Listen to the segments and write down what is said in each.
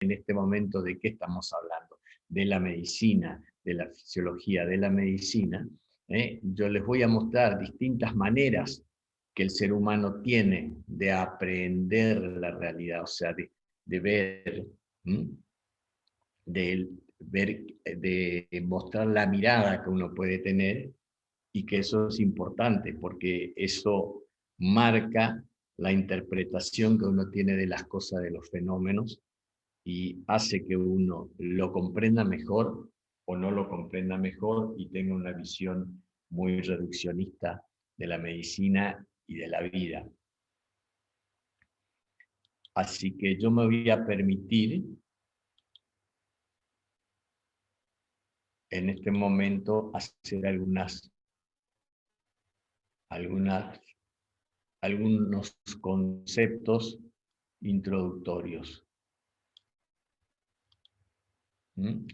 en este momento de qué estamos hablando, de la medicina, de la fisiología de la medicina, yo les voy a mostrar distintas maneras que el ser humano tiene de aprender la realidad, o sea, de ver, de ver, de mostrar la mirada que uno puede tener, y que eso es importante porque eso marca la interpretación que uno tiene de las cosas, de los fenómenos, y hace que uno lo comprenda mejor o no lo comprenda mejor y tenga una visión muy reduccionista de la medicina y de la vida. Así que yo me voy a permitir en este momento hacer algunos conceptos introductorios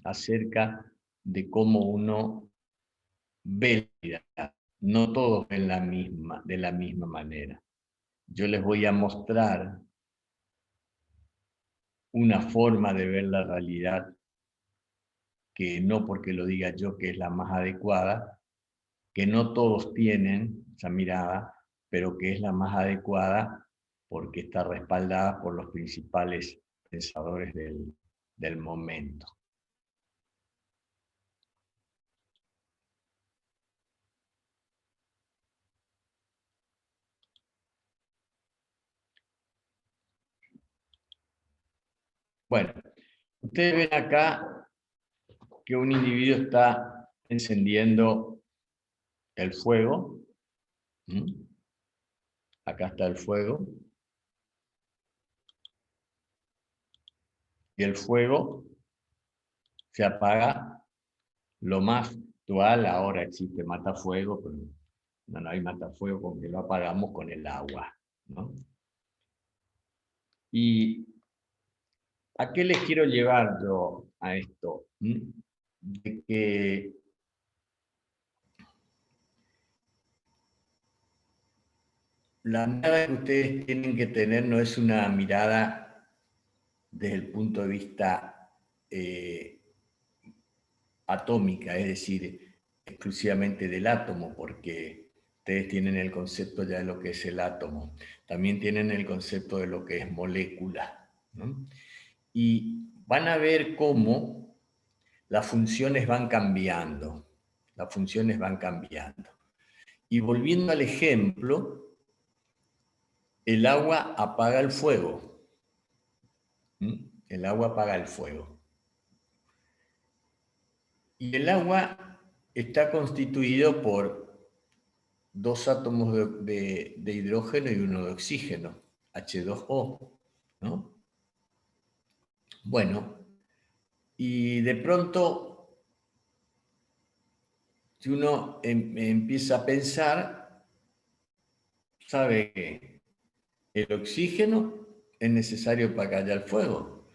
acerca de cómo uno ve la vida. No todos ven de la misma manera. Yo les voy a mostrar una forma de ver la realidad que no porque lo diga yo que es la más adecuada, que no todos tienen esa mirada, pero que es la más adecuada porque está respaldada por los principales pensadores del momento. Bueno, ustedes ven acá que un individuo está encendiendo el fuego. Acá está el fuego. Y el fuego se apaga. Lo más actual, ahora existe matafuego, pero no hay matafuego porque lo apagamos con el agua, ¿no? ¿Y a qué les quiero llevar yo a esto? De que la mirada que ustedes tienen que tener no es una mirada desde el punto de vista atómica, es decir, exclusivamente del átomo, porque ustedes tienen el concepto ya de lo que es el átomo, también tienen el concepto de lo que es molécula, ¿no? Y van a ver cómo las funciones van cambiando, las funciones van cambiando. Y volviendo al ejemplo, el agua apaga el fuego. El agua apaga el fuego. Y el agua está constituido por dos átomos de hidrógeno y uno de oxígeno, H2O, ¿no? Bueno, y de pronto, si uno empieza a pensar, sabe que el oxígeno es necesario para callar el fuego,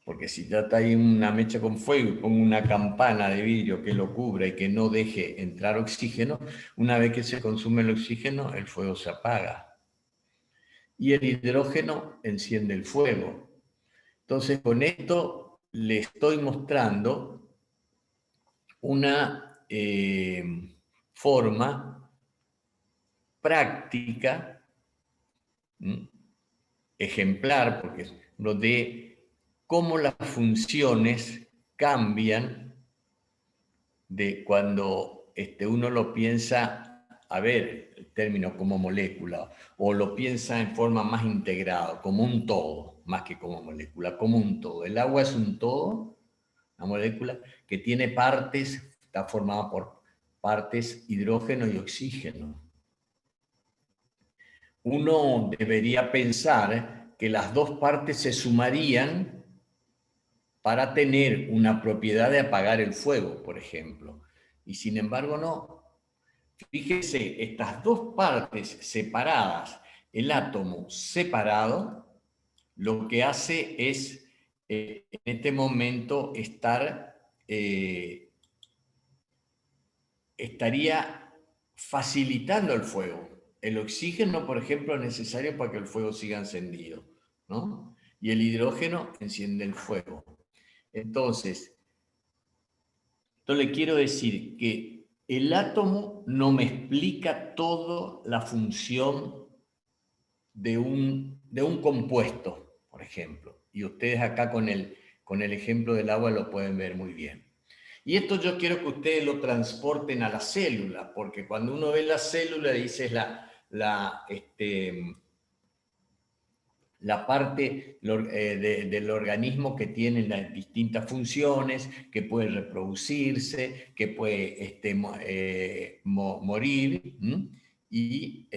porque si ya está ahí una mecha con fuego y pongo una campana de vidrio que lo cubra y que no deje entrar oxígeno, una vez que se consume el oxígeno, el fuego se apaga. Y el hidrógeno enciende el fuego. Entonces, con esto le estoy mostrando una forma práctica, ejemplar, porque lo de cómo las funciones cambian de cuando uno lo piensa, a ver, el término como molécula, o lo piensa en forma más integrada, como un todo, más que como molécula, como un todo. El agua es un todo, una molécula que tiene partes, está formada por partes hidrógeno y oxígeno. Uno debería pensar que las dos partes se sumarían para tener una propiedad de apagar el fuego, por ejemplo. Y sin embargo no. Fíjese, estas dos partes separadas, el átomo separado, lo que hace es, en este momento, estaría facilitando el fuego. El oxígeno, por ejemplo, es necesario para que el fuego siga encendido, ¿no? y el hidrógeno enciende el fuego. Entonces, yo le quiero decir que el átomo no me explica toda la función de un compuesto, por ejemplo. Y ustedes acá con el ejemplo del agua lo pueden ver muy bien. Y esto yo quiero que ustedes lo transporten a la célula, porque cuando uno ve la célula, dice la parte del organismo que tiene las distintas funciones, que puede reproducirse, que puede morir, y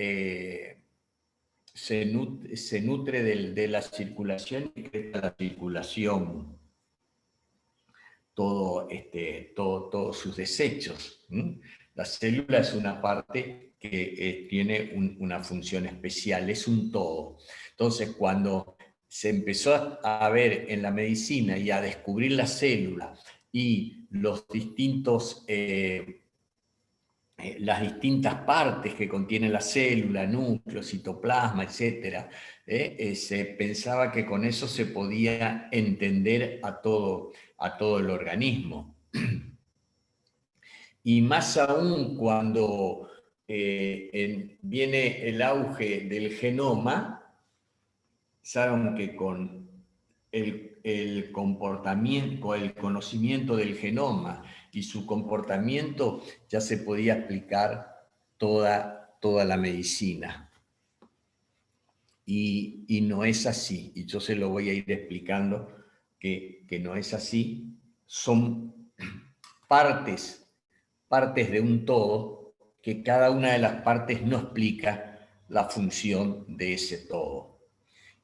se nutre de la circulación y crea la circulación, todos sus desechos. La célula es una parte que tiene una función especial, es un todo. Entonces, cuando se empezó a ver en la medicina y a descubrir la célula y los distintos... las distintas partes que contiene la célula, núcleo, citoplasma, etc., se pensaba que con eso se podía entender a todo el organismo. Y más aún cuando viene el auge del genoma, saben que con el comportamiento, el conocimiento del genoma y su comportamiento ya se podía aplicar toda la medicina. Y no es así, y yo se lo voy a ir explicando que no es así. Son partes de un todo que cada una de las partes no explica la función de ese todo.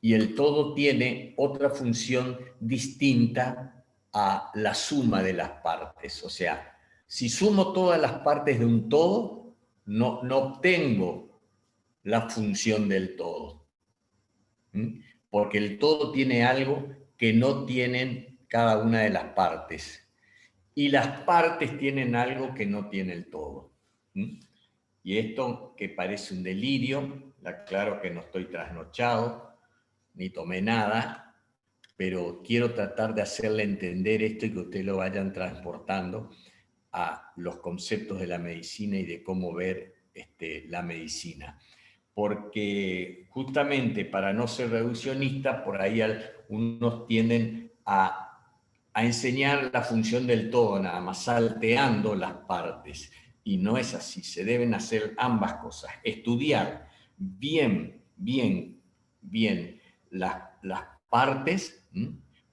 Y el todo tiene otra función distinta a la suma de las partes. O sea, si sumo todas las partes de un todo, no obtengo la función del todo. Porque el todo tiene algo que no tienen cada una de las partes. Y las partes tienen algo que no tiene el todo. Y esto, que parece un delirio, claro que no estoy trasnochado, ni tomé nada, pero quiero tratar de hacerle entender esto y que ustedes lo vayan transportando a los conceptos de la medicina y de cómo ver la medicina. Porque justamente para no ser reduccionista, por ahí unos tienden a enseñar la función del todo, nada más salteando las partes. Y no es así, se deben hacer ambas cosas. Estudiar bien las partes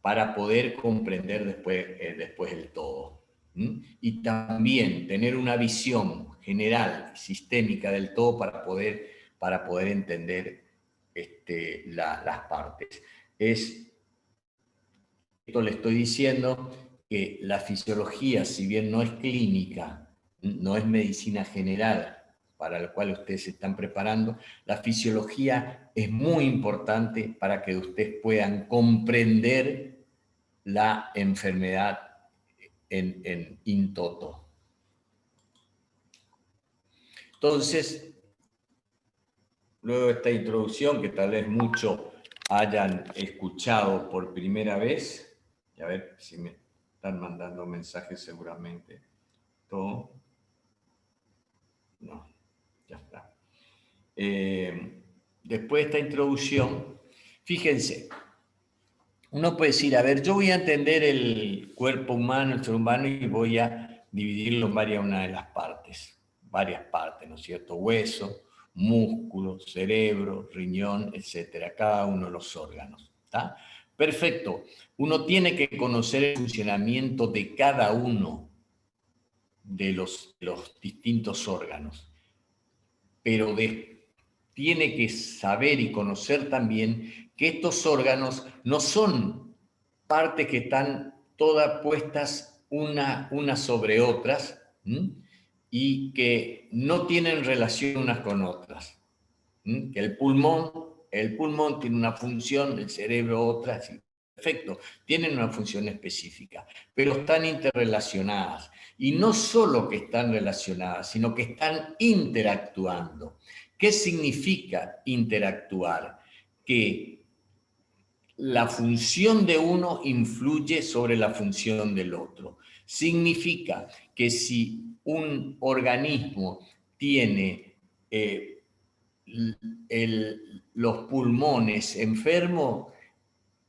para poder comprender después el todo. Y también tener una visión general, sistémica del todo para poder entender las partes. Esto le estoy diciendo que la fisiología, si bien no es clínica, no es medicina general para la cual ustedes se están preparando, la fisiología es muy importante para que ustedes puedan comprender la enfermedad in toto. Entonces, luego de esta introducción, que tal vez muchos hayan escuchado por primera vez, y a ver si me están mandando mensajes seguramente. Todo. No, ya está. Después de esta introducción, fíjense, uno puede decir, a ver, yo voy a entender el cuerpo humano, el ser humano, y voy a dividirlo en una de las partes, ¿no es cierto? Hueso, músculo, cerebro, riñón, etcétera, cada uno de los órganos, ¿está? Perfecto. Uno tiene que conocer el funcionamiento de cada uno de los distintos órganos, pero tiene que saber y conocer también que estos órganos no son partes que están todas puestas una sobre otras, y que no tienen relación unas con otras. Que el pulmón tiene una función, el cerebro otra, sí, perfecto, tienen una función específica, pero están interrelacionadas. Y no solo que están relacionadas, sino que están interactuando. ¿Qué significa interactuar? Que la función de uno influye sobre la función del otro. Significa que si un organismo tiene los pulmones enfermos,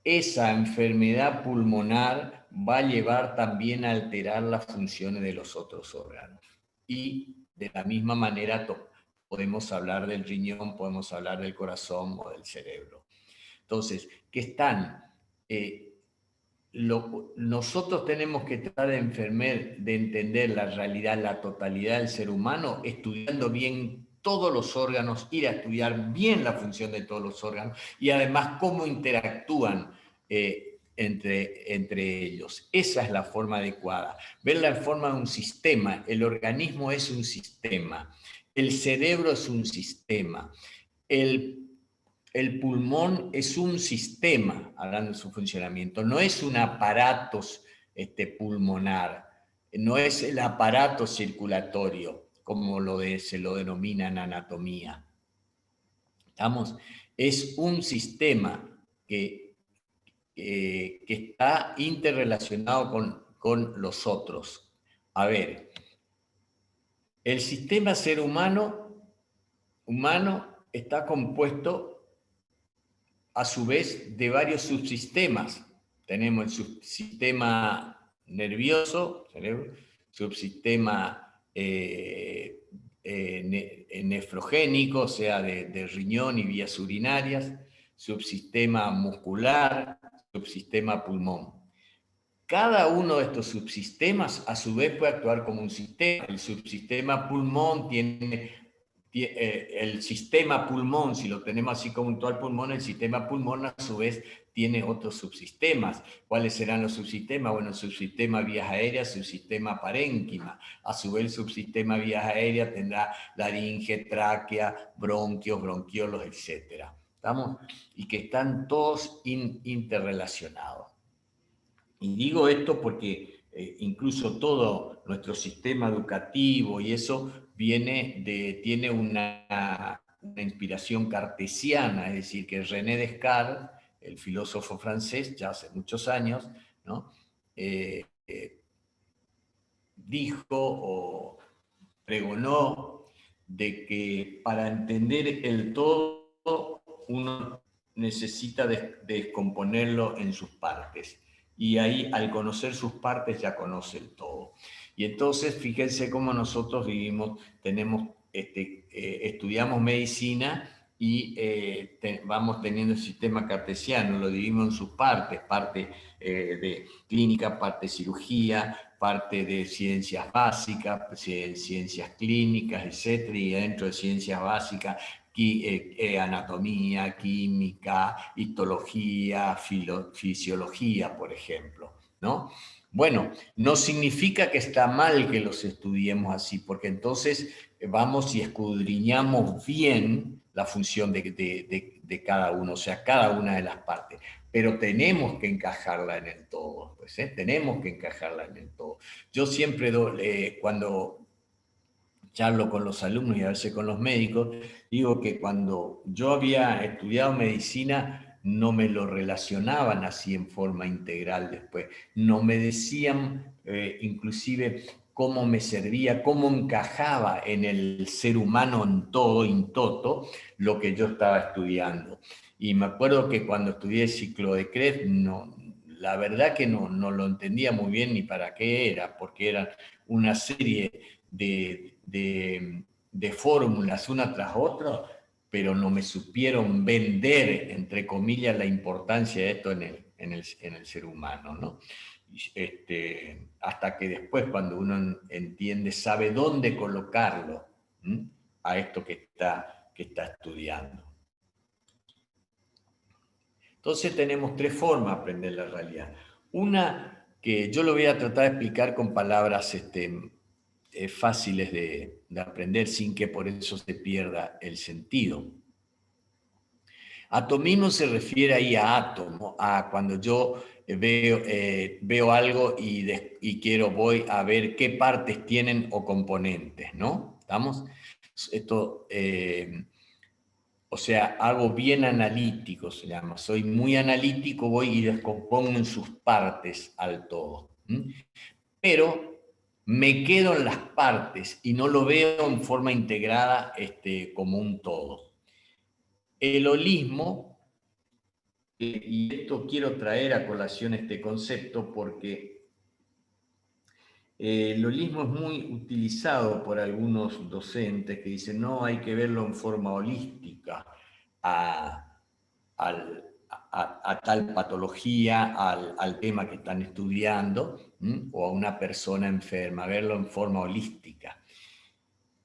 esa enfermedad pulmonar va a llevar también a alterar las funciones de los otros órganos. Y de la misma manera podemos hablar del riñón, podemos hablar del corazón o del cerebro. Entonces, que están... nosotros tenemos que tratar de entender la realidad, la totalidad del ser humano, estudiando bien todos los órganos, ir a estudiar bien la función de todos los órganos y además cómo interactúan entre ellos. Esa es la forma adecuada. Verla en forma de un sistema. El organismo es un sistema. El cerebro es un sistema. El pulmón es un sistema, hablando de su funcionamiento, no es un aparato pulmonar, no es el aparato circulatorio, como se lo denomina en anatomía. ¿Estamos? Es un sistema que está interrelacionado con los otros. A ver, el sistema ser humano está compuesto a su vez de varios subsistemas. Tenemos el subsistema nervioso, cerebro, subsistema nefrogénico, o sea, de riñón y vías urinarias, subsistema muscular, subsistema pulmón. Cada uno de estos subsistemas a su vez puede actuar como un sistema. El subsistema pulmón tiene el sistema pulmón, si lo tenemos así como un todo el pulmón, el sistema pulmón a su vez tiene otros subsistemas. ¿Cuáles serán los subsistemas? Bueno, el subsistema vías aéreas, subsistema parénquima. A su vez el subsistema vías aéreas tendrá laringe, tráquea, bronquios, bronquiolos, etc. ¿Estamos? Y que están todos interrelacionados. Y digo esto porque incluso todo nuestro sistema educativo y eso tiene una inspiración cartesiana, es decir, que René Descartes, el filósofo francés, ya hace muchos años, ¿no? Dijo o pregonó de que para entender el todo uno necesita descomponerlo en sus partes. Y ahí, al conocer sus partes, ya conoce el todo. Y entonces, fíjense cómo nosotros vivimos, estudiamos medicina y vamos teniendo el sistema cartesiano, lo dividimos en sus partes, parte de clínica, parte de cirugía, parte de ciencias básicas, ciencias clínicas, etc. Y dentro de ciencias básicas, anatomía, química, histología, fisiología, por ejemplo, ¿no? Bueno, no significa que está mal que los estudiemos así, porque entonces vamos y escudriñamos bien la función de cada uno, o sea, cada una de las partes. Pero tenemos que encajarla en el todo, pues, tenemos que encajarla en el todo. Yo siempre, cuando charlo con los alumnos y a veces con los médicos, digo que cuando yo había estudiado medicina no me lo relacionaban así en forma integral después, no me decían inclusive cómo me servía, cómo encajaba en el ser humano en todo, in toto, lo que yo estaba estudiando. Y me acuerdo que cuando estudié el ciclo de Krebs, la verdad que no lo entendía muy bien ni para qué era, porque eran una serie de fórmulas una tras otra, pero no me supieron vender, entre comillas, la importancia de esto en el ser humano, ¿no? Hasta que después, cuando uno entiende, sabe dónde colocarlo, ¿m? A esto que está estudiando. Entonces tenemos tres formas de aprender la realidad. Una que yo lo voy a tratar de explicar con palabras fáciles de aprender sin que por eso se pierda el sentido. Atomismo se refiere ahí a átomo, a cuando yo veo algo y voy a ver qué partes tienen o componentes, ¿no? ¿Estamos? Esto, o sea, hago bien analítico, se llama. Soy muy analítico, voy y descompongo en sus partes al todo. Pero me quedo en las partes y no lo veo en forma integrada como un todo. El holismo, y esto quiero traer a colación este concepto porque el holismo es muy utilizado por algunos docentes que dicen, no, hay que verlo en forma holística a, a tal patología, al tema que están estudiando, o a una persona enferma, verlo en forma holística.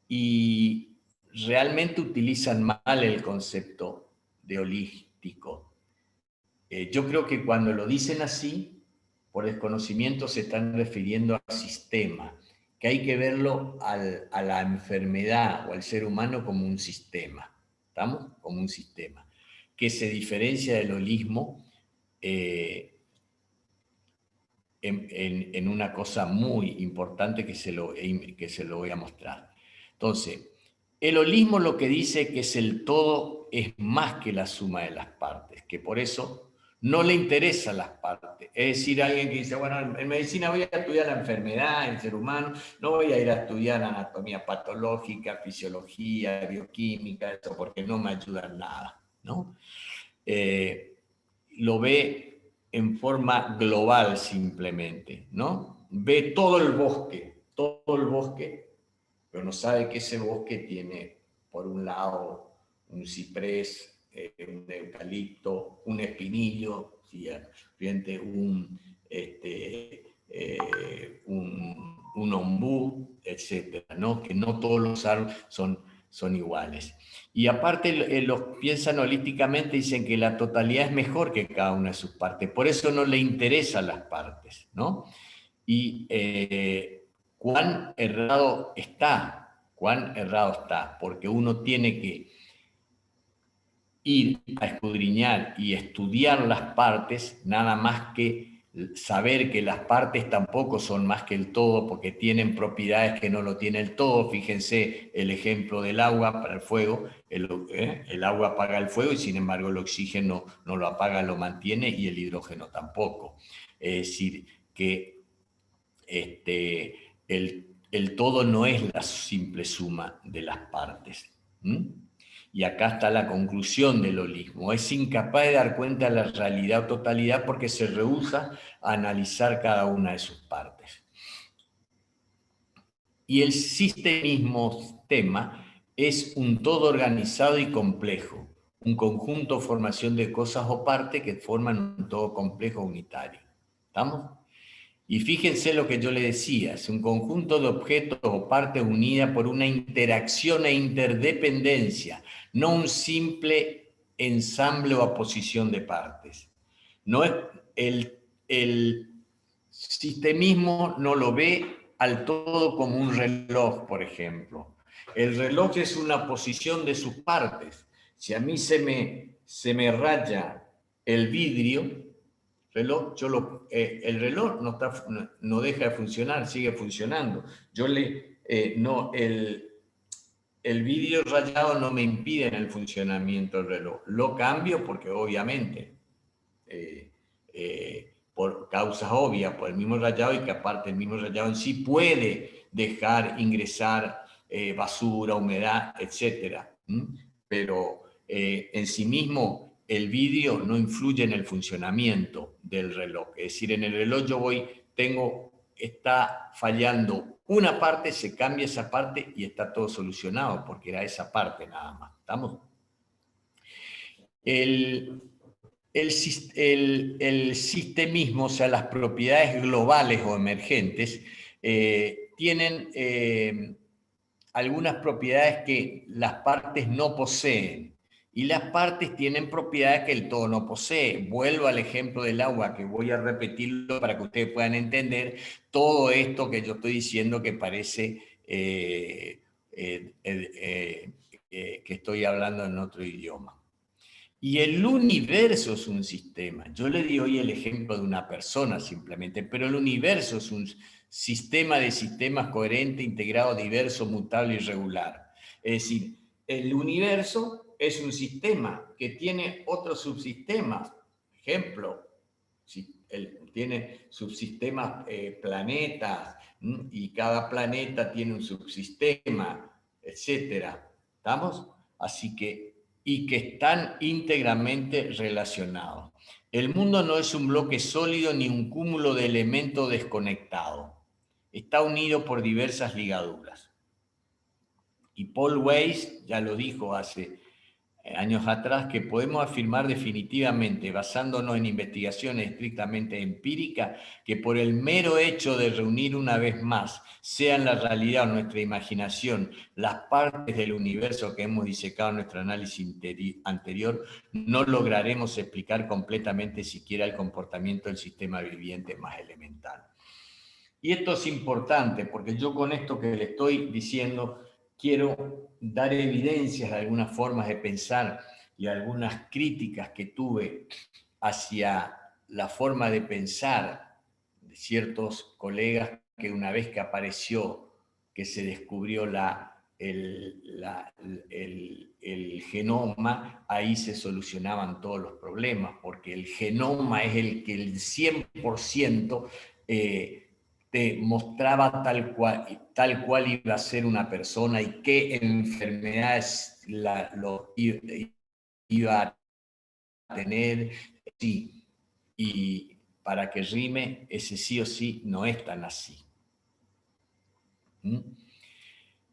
Y realmente utilizan mal el concepto de holístico. Yo creo que cuando lo dicen así, por desconocimiento se están refiriendo al sistema, que hay que verlo a la enfermedad o al ser humano como un sistema, ¿estamos? Como un sistema, que se diferencia del holismo en una cosa muy importante que se lo voy a mostrar. Entonces, el holismo lo que dice que es el todo es más que la suma de las partes, que por eso no le interesan las partes. Es decir, alguien que dice, bueno, en medicina voy a estudiar la enfermedad, el ser humano, no voy a ir a estudiar anatomía patológica, fisiología, bioquímica, eso porque no me ayuda en nada, ¿no? Lo ve en forma global simplemente, ¿no? Ve todo el bosque, pero no sabe que ese bosque tiene, por un lado, un ciprés, un eucalipto, un espinillo, ¿sí? Un ombú, etcétera, ¿no? Que no todos los árboles son iguales. Y aparte, los piensan holísticamente, dicen que la totalidad es mejor que cada una de sus partes, por eso no le interesan las partes, ¿no? Y cuán errado está, porque uno tiene que ir a escudriñar y estudiar las partes, nada más que saber que las partes tampoco son más que el todo, porque tienen propiedades que no lo tiene el todo. Fíjense el ejemplo del agua para el fuego. El agua apaga el fuego y sin embargo el oxígeno no lo apaga, lo mantiene, y el hidrógeno tampoco. Es decir, que el todo no es la simple suma de las partes. Y acá está la conclusión del holismo. Es incapaz de dar cuenta de la realidad o totalidad porque se rehúsa a analizar cada una de sus partes. Y el sistemismo tema es un todo organizado y complejo, un conjunto o formación de cosas o partes que forman un todo complejo unitario. ¿Estamos? Y fíjense lo que yo le decía, es un conjunto de objetos o partes unidas por una interacción e interdependencia, no un simple ensamble o aposición de partes. No es el sistemismo no lo ve al todo como un reloj, por ejemplo. El reloj es una posición de sus partes. Si a mí se me raya el vidrio, el reloj no deja de funcionar, sigue funcionando. El vidrio rayado no me impide en el funcionamiento del reloj. Lo cambio porque obviamente, por causas obvias, por el mismo rayado, y que aparte el mismo rayado en sí puede dejar ingresar basura, humedad, etc. Pero en sí mismo el vidrio no influye en el funcionamiento del reloj. Es decir, en el reloj está fallando una parte, se cambia esa parte y está todo solucionado, porque era esa parte nada más. ¿Estamos? El sistemismo, o sea, las propiedades globales o emergentes, tienen algunas propiedades que las partes no poseen, y las partes tienen propiedades que el todo no posee. Vuelvo al ejemplo del agua, que voy a repetirlo para que ustedes puedan entender todo esto que yo estoy diciendo, que parece que estoy hablando en otro idioma. Y el universo es un sistema. Yo le di hoy el ejemplo de una persona simplemente, pero el universo es un sistema de sistemas coherente, integrado, diverso, mutable y regular. Es decir, el universo es un sistema que tiene otros subsistemas. Ejemplo, si tiene subsistemas, planetas, y cada planeta tiene un subsistema, etcétera. ¿Estamos? Así que, y que están íntegramente relacionados. El mundo no es un bloque sólido ni un cúmulo de elementos desconectados. Está unido por diversas ligaduras. Y Paul Weiss ya lo dijo hace años atrás, que podemos afirmar definitivamente, basándonos en investigaciones estrictamente empíricas, que por el mero hecho de reunir una vez más, sean la realidad o nuestra imaginación, las partes del universo que hemos disecado en nuestro análisis anterior, no lograremos explicar completamente siquiera el comportamiento del sistema viviente más elemental. Y esto es importante porque yo con esto que le estoy diciendo quiero dar evidencias de algunas formas de pensar y algunas críticas que tuve hacia la forma de pensar de ciertos colegas que una vez que apareció, que se descubrió el genoma, ahí se solucionaban todos los problemas, porque el genoma es el que el 100% te mostraba tal cual iba a ser una persona y qué enfermedades lo iba a tener. Sí, y para que rime, ese sí o sí no es tan así.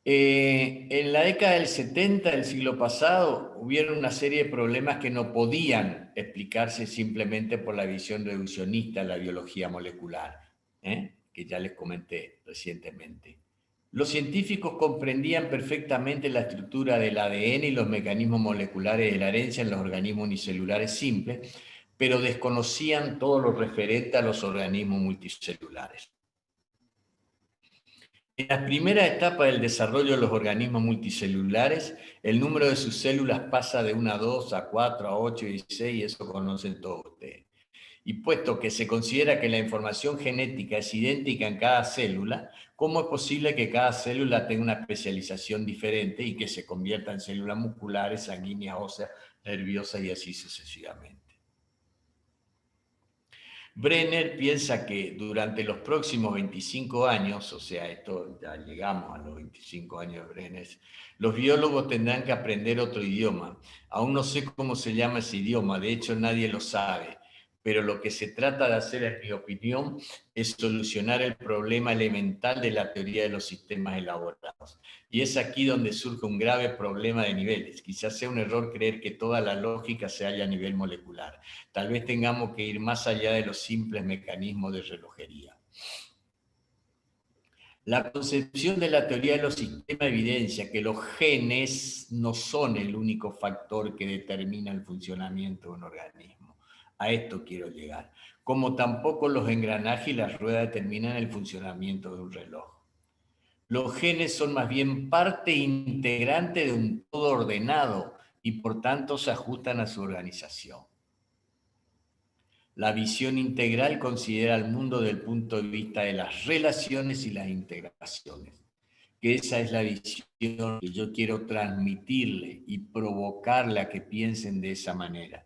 En la década del 70 del siglo pasado hubieron una serie de problemas que no podían explicarse simplemente por la visión reduccionista de la biología molecular, que ya les comenté recientemente. Los científicos comprendían perfectamente la estructura del ADN y los mecanismos moleculares de la herencia en los organismos unicelulares simples, pero desconocían todo lo referente a los organismos multicelulares. En la primera etapa del desarrollo de los organismos multicelulares, el número de sus células pasa de 1 a 2, a 4, a 8 y 16, y eso conocen todos ustedes. Y puesto que se considera que la información genética es idéntica en cada célula, ¿cómo es posible que cada célula tenga una especialización diferente y que se convierta en células musculares, sanguíneas, óseas, nerviosas y así sucesivamente? Brenner piensa que durante los próximos 25 años, o sea, esto ya llegamos a los 25 años de Brenner, los biólogos tendrán que aprender otro idioma. Aún no sé cómo se llama ese idioma, de hecho nadie lo sabe, pero lo que se trata de hacer, en mi opinión, es solucionar el problema elemental de la teoría de los sistemas elaborados. Y es aquí donde surge un grave problema de niveles. Quizás sea un error creer que toda la lógica se halla a nivel molecular. Tal vez tengamos que ir más allá de los simples mecanismos de relojería. La concepción de la teoría de los sistemas evidencia que los genes no son el único factor que determina el funcionamiento de un organismo. A esto quiero llegar. Como tampoco los engranajes y las ruedas determinan el funcionamiento de un reloj. Los genes son más bien parte integrante de un todo ordenado y por tanto se ajustan a su organización. La visión integral considera el mundo desde el punto de vista de las relaciones y las integraciones. Que esa es la visión que yo quiero transmitirle y provocarle a que piensen de esa manera.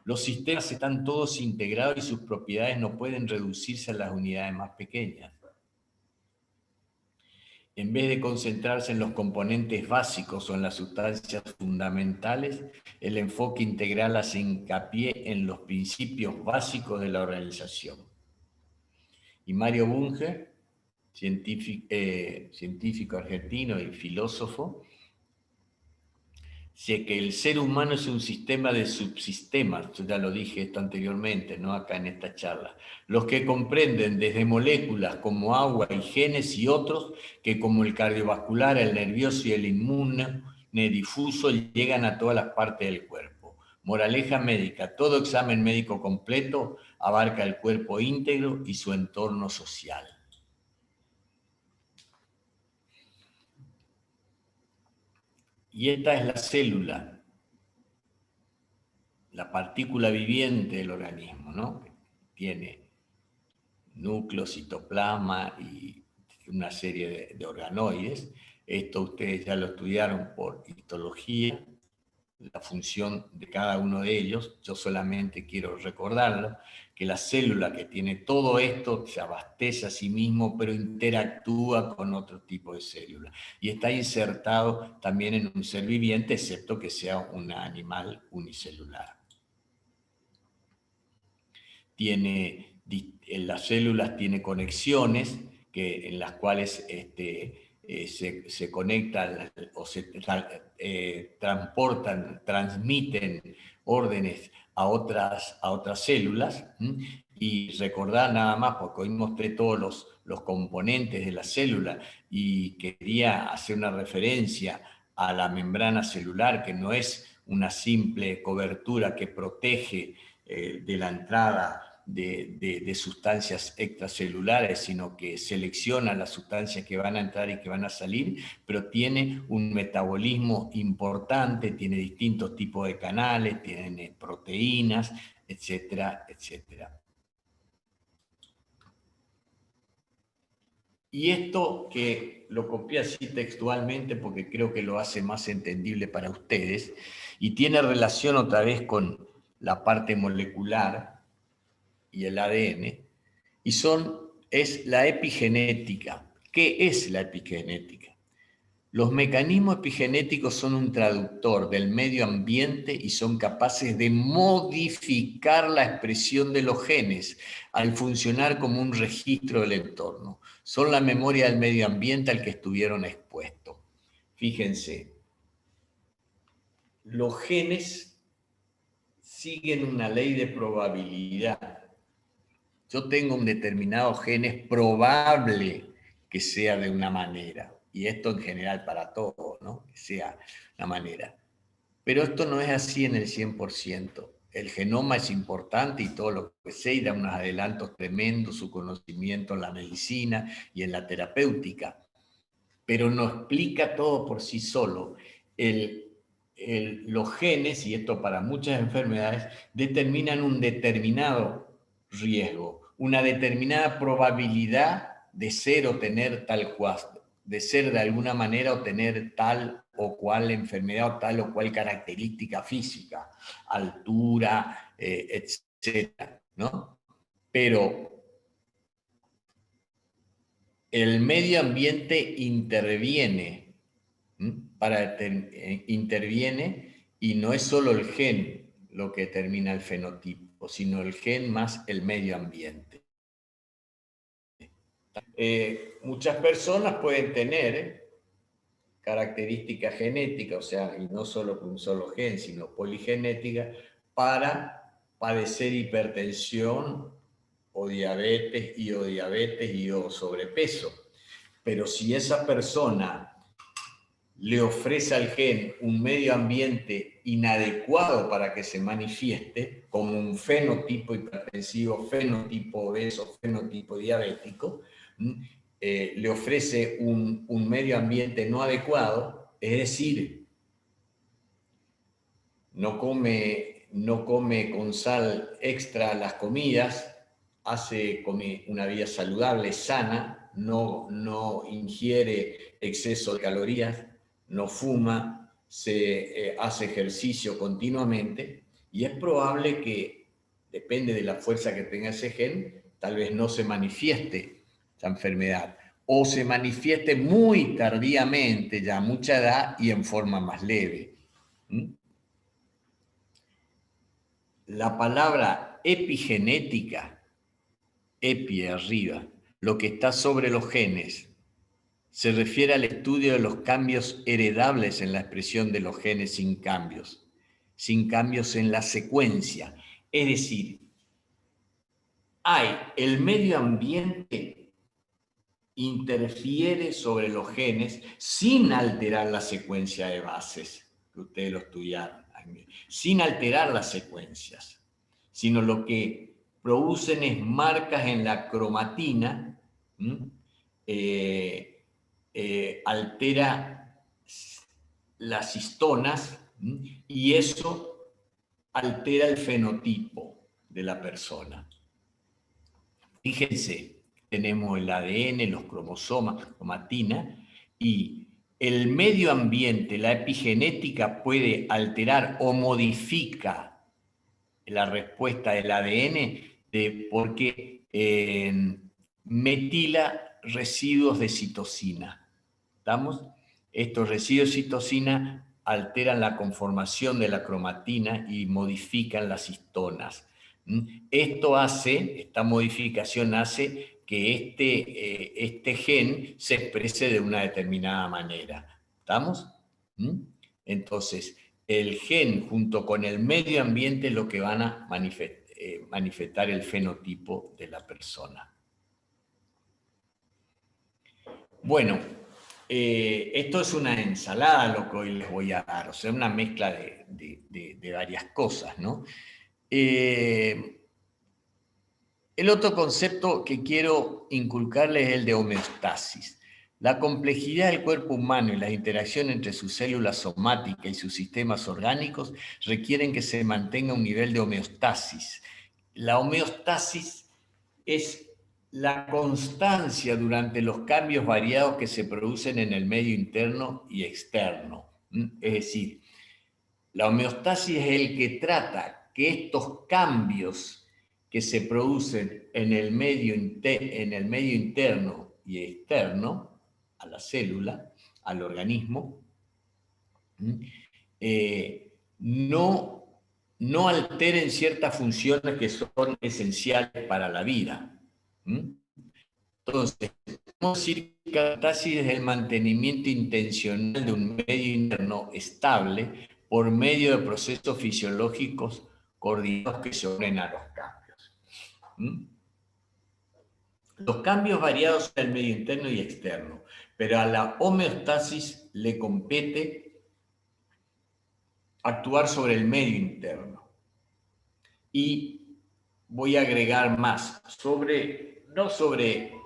Los sistemas están todos integrados y sus propiedades no pueden reducirse a las unidades más pequeñas. En vez de concentrarse en los componentes básicos o en las sustancias fundamentales, el enfoque integral hace hincapié en los principios básicos de la organización. Y Mario Bunge, científico argentino y filósofo, dice que el ser humano es un sistema de subsistemas, yo ya lo dije esto anteriormente, ¿no? Acá en esta charla, los que comprenden desde moléculas como agua y genes y otros que como el cardiovascular, el nervioso y el inmune difuso llegan a todas las partes del cuerpo. Moraleja médica, todo examen médico completo abarca el cuerpo íntegro y su entorno social. Y esta es la célula, la partícula viviente del organismo, ¿no? Tiene núcleo, citoplasma y una serie de organoides. Esto ustedes ya lo estudiaron por histología. la función de cada uno de ellos. Yo solamente quiero recordarlo, que la célula que tiene todo esto se abastece a sí mismo, pero interactúa con otro tipo de célula. Y está insertado también en un ser viviente, excepto que sea un animal unicelular. Las células tienen conexiones en las cuales se conectan o se transportan, transmiten órdenes a otras células. Y recordar nada más, porque hoy mostré todos los componentes de la célula y quería hacer una referencia a la membrana celular, que no es una simple cobertura que protege de la entrada de sustancias extracelulares, sino que selecciona las sustancias que van a entrar y que van a salir, pero tiene un metabolismo importante, tiene distintos tipos de canales, tiene proteínas, etcétera, etcétera. Y esto que lo copié así textualmente porque creo que lo hace más entendible para ustedes y tiene relación otra vez con la parte molecular y el ADN, y es la epigenética. ¿Qué es la epigenética? Los mecanismos epigenéticos son un traductor del medio ambiente y son capaces de modificar la expresión de los genes al funcionar como un registro del entorno. Son la memoria del medio ambiente al que estuvieron expuestos. Fíjense, los genes siguen una ley de probabilidad. Yo tengo un determinado gen, es probable que sea de una manera, y esto en general para todos, ¿no? Que sea una manera. Pero esto no es así en el 100%. El genoma es importante y todo lo que sé, y da unos adelantos tremendos, su conocimiento en la medicina y en la terapéutica, pero no explica todo por sí solo. Los genes, y esto para muchas enfermedades, determinan un determinado riesgo, una determinada probabilidad de ser o tener tal cual, de ser de alguna manera o tener tal o cual enfermedad o tal o cual característica física, altura, etcétera, ¿no? Pero el medio ambiente interviene, interviene, y no es solo el gen lo que determina el fenotipo, sino el gen más el medio ambiente. Muchas personas pueden tener características genéticas, o sea, y no solo con un solo gen, sino poligenética, para padecer hipertensión o diabetes y o sobrepeso. Pero si esa persona le ofrece al gen un medio ambiente inadecuado para que se manifieste, como un fenotipo hipertensivo, fenotipo obeso, fenotipo diabético, le ofrece un medio ambiente no adecuado, es decir, no come con sal extra las comidas, come una vida saludable, sana, no ingiere exceso de calorías, no fuma, hace ejercicio continuamente, y es probable que, depende de la fuerza que tenga ese gen, tal vez no se manifieste esa enfermedad, o se manifieste muy tardíamente, ya a mucha edad y en forma más leve. La palabra epigenética, epi arriba, lo que está sobre los genes, se refiere al estudio de los cambios heredables en la expresión de los genes sin cambios en la secuencia. Es decir, el medio ambiente interfiere sobre los genes sin alterar la secuencia de bases, que ustedes lo estudiaron, sin alterar las secuencias, sino lo que producen es marcas en la cromatina, altera las histonas, y eso altera el fenotipo de la persona. Fíjense, tenemos el ADN, los cromosomas, cromatina, y el medio ambiente, la epigenética puede alterar o modifica la respuesta del ADN porque metila residuos de citosina. ¿Estamos? Estos residuos de citosina alteran la conformación de la cromatina y modifican las histonas. Esta modificación hace que este gen se exprese de una determinada manera. ¿Estamos? Entonces, el gen junto con el medio ambiente es lo que van a manifestar el fenotipo de la persona. Bueno, esto es una ensalada lo que hoy les voy a dar, o sea, una mezcla de varias cosas, ¿no? El otro concepto que quiero inculcarles es el de homeostasis. La complejidad del cuerpo humano y la interacción entre sus células somáticas y sus sistemas orgánicos requieren que se mantenga un nivel de homeostasis. La homeostasis es la constancia durante los cambios variados que se producen en el medio interno y externo. Es decir, la homeostasis es el que trata que estos cambios que se producen en el medio interno y externo, a la célula, al organismo, no alteren ciertas funciones que son esenciales para la vida. Entonces, podemos decir que la homeostasis es el mantenimiento intencional de un medio interno estable por medio de procesos fisiológicos coordinados que se oponen a los cambios. Los cambios variados en el medio interno y externo, pero a la homeostasis le compete actuar sobre el medio interno. Y voy a agregar más, no sobre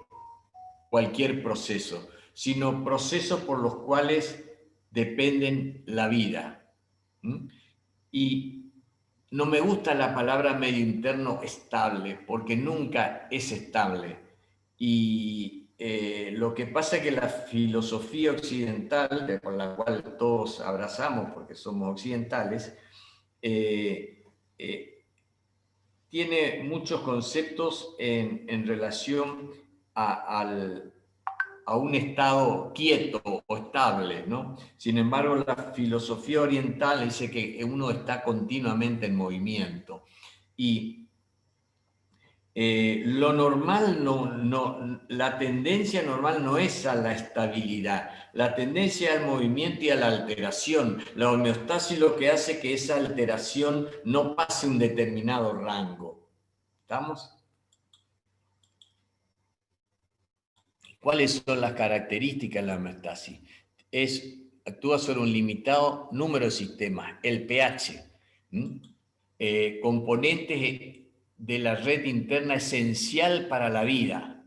cualquier proceso, sino procesos por los cuales dependen la vida. Y no me gusta la palabra medio interno estable, porque nunca es estable. Y lo que pasa es que la filosofía occidental, por la cual todos abrazamos porque somos occidentales, tiene muchos conceptos en relación a un estado quieto o estable, ¿no? Sin embargo, la filosofía oriental dice que uno está continuamente en movimiento. Y lo normal la tendencia normal no es a la estabilidad, la tendencia al movimiento y a la alteración. La homeostasis lo que hace es que esa alteración no pase un determinado rango. ¿Estamos? ¿Cuáles son las características de la homeostasis? Actúa sobre un limitado número de sistemas, el pH, componentes de la red interna esencial para la vida,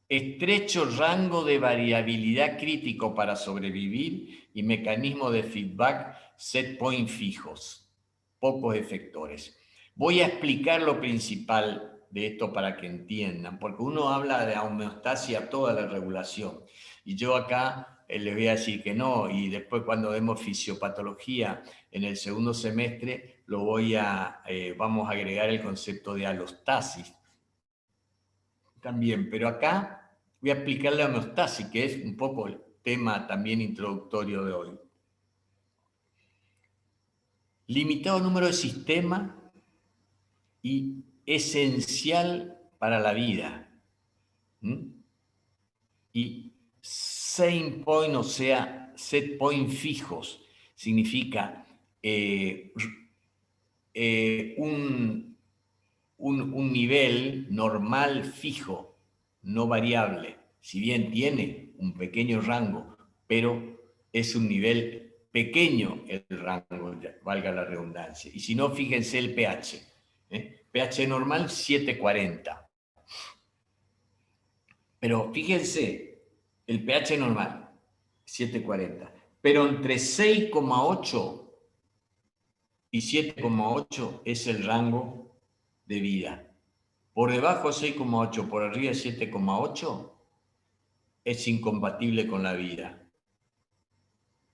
estrecho rango de variabilidad crítico para sobrevivir y mecanismo de feedback set point fijos, pocos efectores. Voy a explicar lo principal de esto para que entiendan, porque uno habla de homeostasis a toda la regulación, y yo acá les voy a decir que no, y después cuando vemos fisiopatología en el segundo semestre vamos a agregar el concepto de alostasis también, pero acá voy a explicar la homeostasis, que es un poco el tema también introductorio de hoy. Limitado número de sistemas y esencial para la vida. Y set point, o sea, set point fijos, significa un nivel normal fijo, no variable. Si bien tiene un pequeño rango, pero es un nivel pequeño el rango, valga la redundancia. Y si no, fíjense el pH. pH normal 740. Pero fíjense, el pH normal, 740. Pero entre 6,8 y 7,8 es el rango de vida. Por debajo de 6,8, por arriba de 7,8, es incompatible con la vida.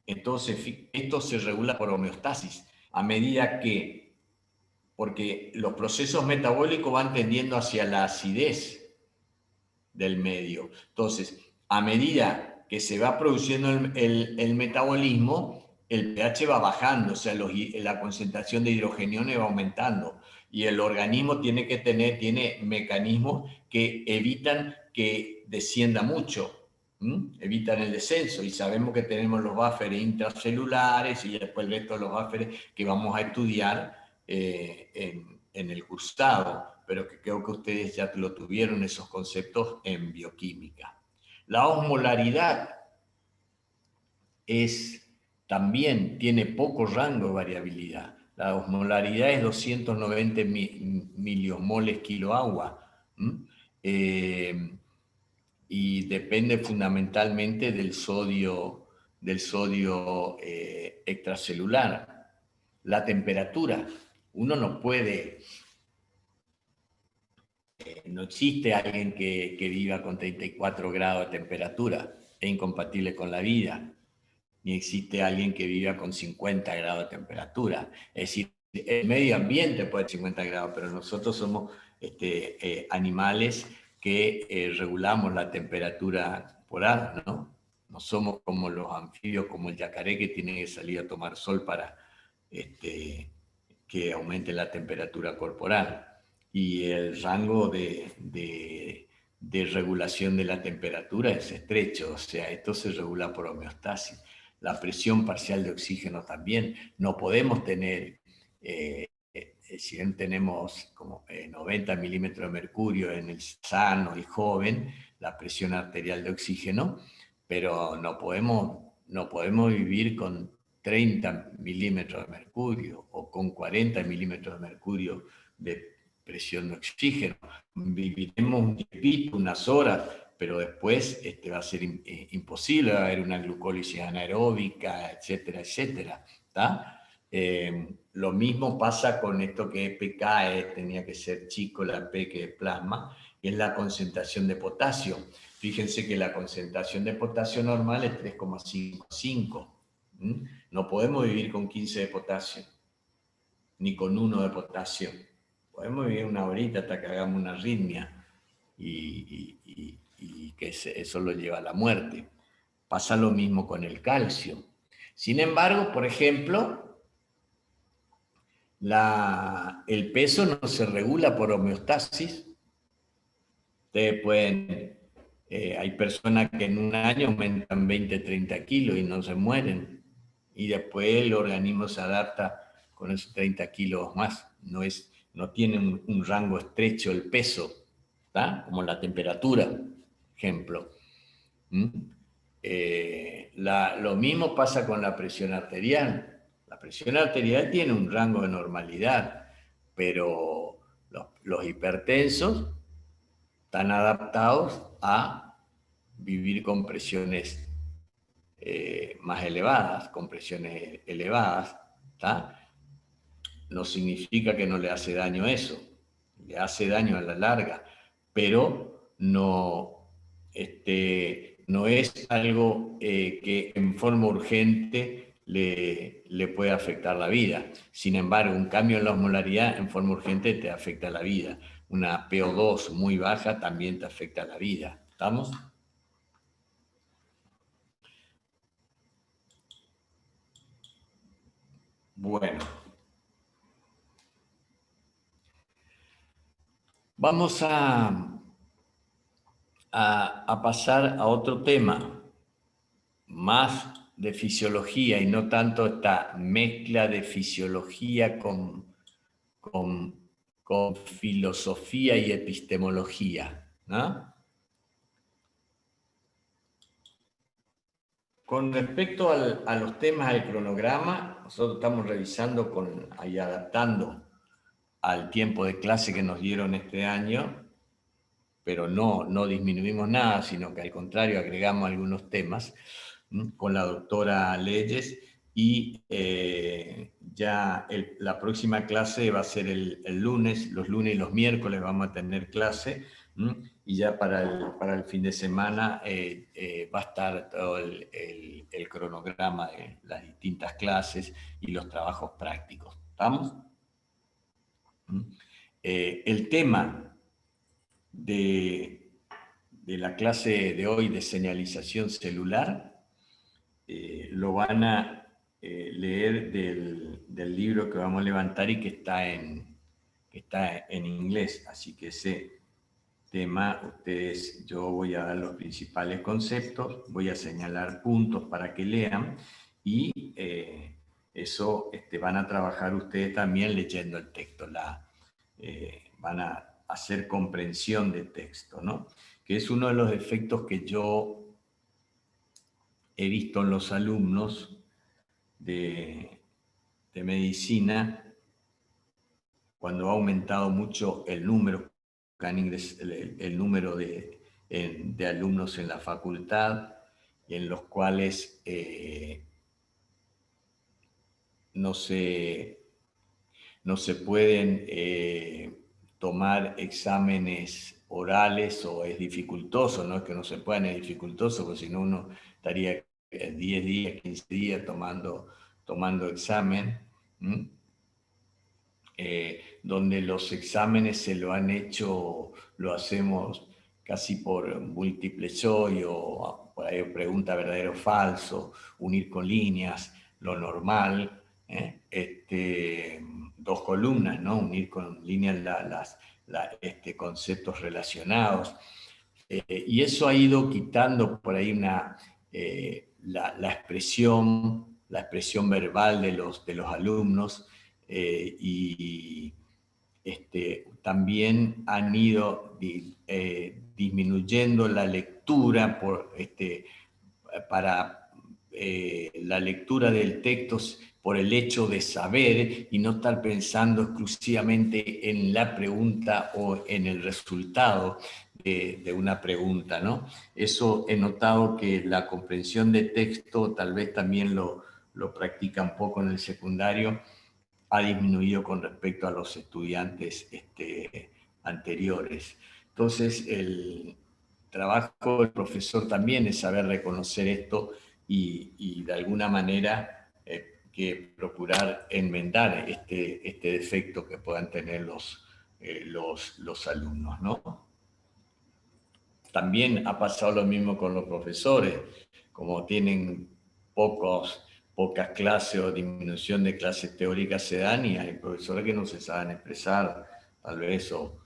Entonces, esto se regula por homeostasis, a medida que, porque los procesos metabólicos van tendiendo hacia la acidez del medio. Entonces, a medida que se va produciendo el metabolismo, el pH va bajando, o sea, la concentración de hidrogeniones va aumentando. Y el organismo tiene mecanismos que evitan que descienda mucho. Evitan el descenso, y sabemos que tenemos los buffers intracelulares y después el resto de los buffers que vamos a estudiar en el cursado, pero que creo que ustedes ya lo tuvieron esos conceptos en bioquímica. La osmolaridad también tiene poco rango de variabilidad. La osmolaridad es 290 miliomoles kilo agua. Y depende fundamentalmente del sodio extracelular. La temperatura. Uno no puede, no existe alguien que viva con 34 grados de temperatura, es incompatible con la vida. Ni existe alguien que viva con 50 grados de temperatura. Es decir, el medio ambiente puede ser 50 grados, pero nosotros somos animales que regulamos la temperatura corporal, ¿no? No somos como los anfibios, como el yacaré, que tiene que salir a tomar sol para que aumente la temperatura corporal. Y el rango de regulación de la temperatura es estrecho, o sea, esto se regula por homeostasis. La presión parcial de oxígeno también. No podemos tener, si bien tenemos como 90 milímetros de mercurio en el sano y joven, la presión arterial de oxígeno, pero no podemos vivir con 30 milímetros de mercurio o con 40 milímetros de mercurio de presión de oxígeno. Viviremos un tiempito, unas horas, pero después va a ser imposible, va a haber una glucólisis anaeróbica, etcétera, etcétera. Lo mismo pasa con esto que PK, tenía que ser chico, la P que es plasma, que es la concentración de potasio. Fíjense que la concentración de potasio normal es 3,55. No podemos vivir con 15 de potasio, ni con 1 de potasio. Podemos vivir una horita hasta que hagamos una arritmia y que eso lo lleva a la muerte. Pasa lo mismo con el calcio. Sin embargo, por ejemplo, el peso no se regula por homeostasis. Ustedes pueden, hay personas que en un año aumentan 20, 30 kilos y no se mueren. Y después el organismo se adapta con esos 30 kilos más. No tiene un rango estrecho el peso, ¿tá? Como la temperatura, ejemplo. Lo mismo pasa con la presión arterial. La presión arterial tiene un rango de normalidad, pero los hipertensos están adaptados a vivir con presiones más elevadas, con presiones elevadas, ¿tá? No significa que no le hace daño eso, le hace daño a la larga, pero no es algo que en forma urgente le puede afectar la vida. Sin embargo, un cambio en la osmolaridad en forma urgente te afecta la vida. Una PO2 muy baja también te afecta la vida. ¿Estamos? Bueno. Vamos a pasar a otro tema, más de fisiología y no tanto esta mezcla de fisiología con filosofía y epistemología, ¿no? Con respecto a los temas del cronograma, nosotros estamos revisando y adaptando al tiempo de clase que nos dieron este año, pero no disminuimos nada, sino que al contrario agregamos algunos temas con la doctora Leyes, y ya la próxima clase va a ser el lunes, los lunes y los miércoles vamos a tener clase, y ya para el fin de semana va a estar todo el cronograma de las distintas clases y los trabajos prácticos. ¿Estamos? El tema de la clase de hoy de señalización celular lo van a leer del libro que vamos a levantar y que está en inglés, así que ese tema, yo voy a dar los principales conceptos, voy a señalar puntos para que lean y eso van a trabajar ustedes también leyendo el texto, van a hacer comprensión de texto, ¿no? Que es uno de los efectos que yo he visto en los alumnos de medicina cuando ha aumentado mucho el número, el número de alumnos en la facultad, en los cuales no se pueden tomar exámenes orales, o es dificultoso, no es que no se puedan, es dificultoso, porque si no uno estaría 10 días, 15 días tomando examen, donde los exámenes se lo han hecho, lo hacemos casi por múltiple choice o por ahí pregunta verdadero o falso, unir con líneas, lo normal, dos columnas, ¿no? Unir con líneas conceptos relacionados. Y eso ha ido quitando por ahí la expresión verbal de los alumnos, y también han ido disminuyendo la lectura para la lectura del texto por el hecho de saber y no estar pensando exclusivamente en la pregunta o en el resultado de una pregunta, ¿no? Eso he notado que la comprensión de texto tal vez también lo practica un poco en el secundario, ha disminuido con respecto a los estudiantes anteriores. Entonces, el trabajo del profesor también es saber reconocer esto y de alguna manera que procurar enmendar este defecto que puedan tener los alumnos, ¿no? También ha pasado lo mismo con los profesores, como tienen pocas clases o disminución de clases teóricas se dan, y hay profesores que no se saben expresar, tal vez, o